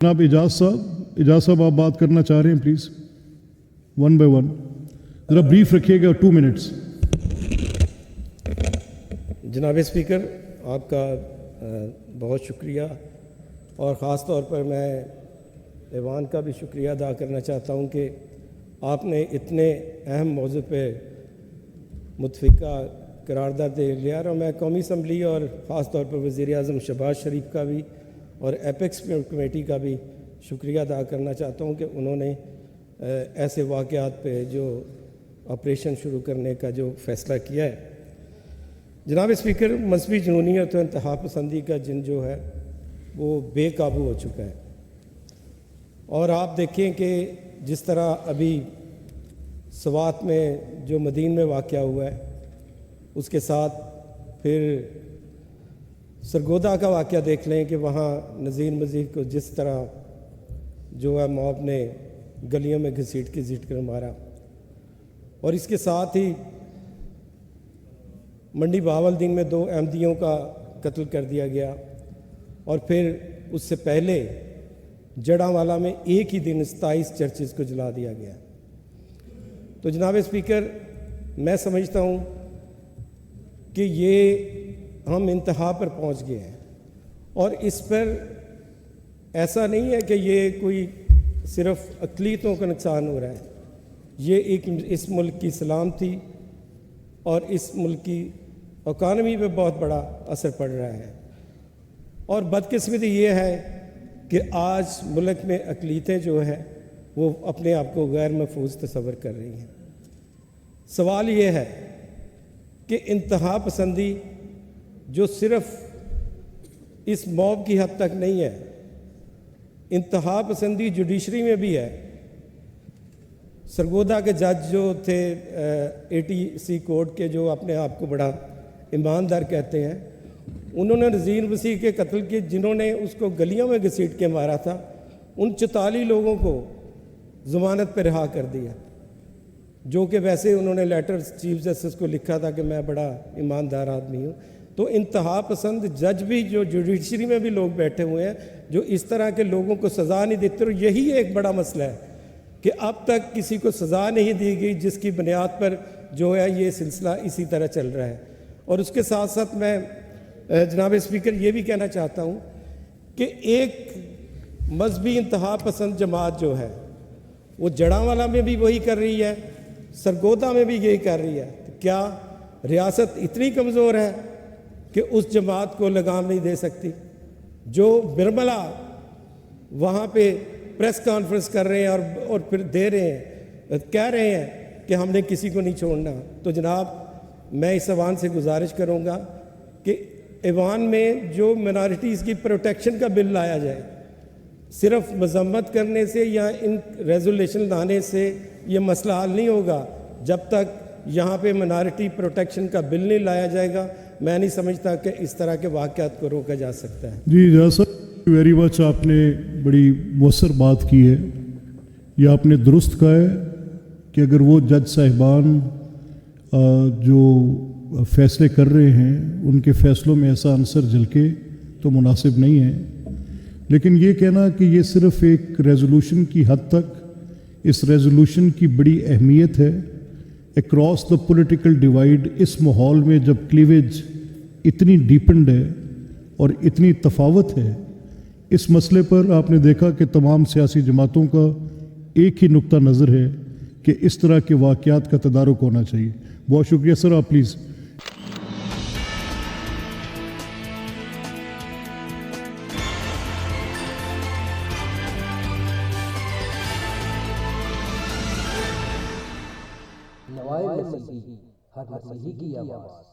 जनाब एजाज साहब आप बात करना चाह रहे हैं, प्लीज़ वन बाय वन ज़रा ब्रीफ रखिएगा, 2 मिनट्स। जनाब स्पीकर, आपका बहुत शुक्रिया और ख़ास तौर पर मैं ऐवान का भी शुक्रिया अदा करना चाहता हूँ कि आपने इतने अहम मौजू पे मुतफ़िका करारदाद दे लिया। और मैं कौमी असम्बली और ख़ास तौर पर वज़ीर आज़म शहबाज शरीफ का भी और एपेक्स कमेटी का भी शुक्रिया अदा करना चाहता हूँ कि उन्होंने ऐसे वाक़यात पे जो ऑपरेशन शुरू करने का जो फ़ैसला किया है। जनाब स्पीकर, मजहबी जुनूनियत और इंतहा पसंदी का जिन जो है वो बेकाबू हो चुका है। और आप देखें कि जिस तरह अभी सवात में जो मदीन में वाक़या हुआ है, उसके साथ फिर सरगोदा का वाक़या देख लें कि वहाँ नज़ीर मजीद को जिस तरह जो है मॉब ने गलियों में घसीट कर मारा। और इसके साथ ही मंडी बहावलदीन में 2 अहमदियों का कत्ल कर दिया गया। और फिर उससे पहले जड़ांवाला में एक ही दिन 27 चर्चेज़ को जला दिया गया। तो जनाब स्पीकर, मैं समझता हूँ कि ये हम इंतहा पर पहुँच गए हैं। और इस पर ऐसा नहीं है कि ये कोई सिर्फ़ अक़लीतों का नुकसान हो रहा है, ये एक इस मुल्क की सलामती और इस मुल्क की इकानमी पे बहुत बड़ा असर पड़ रहा है। और बदकिस्मती ये है कि आज मुल्क में अक़लीतें जो है वो अपने आप को गैर महफूज तस्वर कर रही हैं। सवाल ये है कि इंतहा पसंदी जो सिर्फ़ इस मॉब की हद तक नहीं है, इंतहा पसंदी जुडिशरी में भी है। सरगोदा के जज जो थे ATC कोर्ट के, जो अपने आप को बड़ा ईमानदार कहते हैं, उन्होंने नज़ीर मसीह के कत्ल के जिन्होंने उसको गलियों में घसीट के मारा था, उन 44 लोगों को ज़मानत पर रिहा कर दिया। जो कि वैसे उन्होंने लेटर चीफ जस्टिस को लिखा था कि मैं बड़ा ईमानदार आदमी हूँ। तो इंतहा पसंद जज भी जो जुडिशरी में भी लोग बैठे हुए हैं जो इस तरह के लोगों को सज़ा नहीं देते। और यही एक बड़ा मसला है कि अब तक किसी को सज़ा नहीं दी गई, जिसकी बुनियाद पर जो है ये सिलसिला इसी तरह चल रहा है। और उसके साथ साथ मैं जनाब स्पीकर ये भी कहना चाहता हूँ कि एक मजहबी इंतहा पसंद जमात जो है वो जड़ांवाला में भी वही कर रही है, सरगोदा में भी यही कर रही है। तो क्या रियासत इतनी कमज़ोर है कि उस जमात को लगाम नहीं दे सकती? जो बिरबला वहाँ पे प्रेस कॉन्फ्रेंस कर रहे हैं और फिर दे रहे हैं, कह रहे हैं कि हमने किसी को नहीं छोड़ना। तो जनाब, मैं इस ऐवान से गुजारिश करूँगा कि ऐवान में जो मिनॉरिटीज़ की प्रोटेक्शन का बिल लाया जाए, सिर्फ मजम्मत करने से या इन रेजोल्यूशन लाने से ये मसला हल नहीं होगा। जब तक यहाँ पे मिनॉरिटी प्रोटेक्शन का बिल नहीं लाया जाएगा, मैं नहीं समझता कि इस तरह के वाक़यात को रोका जा सकता है। जी सर, वेरी मच, आपने बड़ी मौसर बात की है। ये आपने दुरुस्त कहा है कि अगर वो जज साहिबान जो फ़ैसले कर रहे हैं उनके फ़ैसलों में ऐसा अंसर झलके तो मुनासिब नहीं है। लेकिन ये कहना कि ये सिर्फ़ एक रेजोल्यूशन की हद तक, इस रेजोल्यूशन की बड़ी अहमियत है अक्रॉस द पॉलिटिकल डिवाइड। इस माहौल में जब क्लीवेज इतनी डीपेंड है और इतनी तफावत है, इस मसले पर आपने देखा कि तमाम सियासी जमातों का एक ही नुक्ता नज़र है कि इस तरह के वाक़यात का तदारुक होना चाहिए। बहुत शुक्रिया सर, आप प्लीज़। नवाए मसीही, हर मसीही की आवाज़।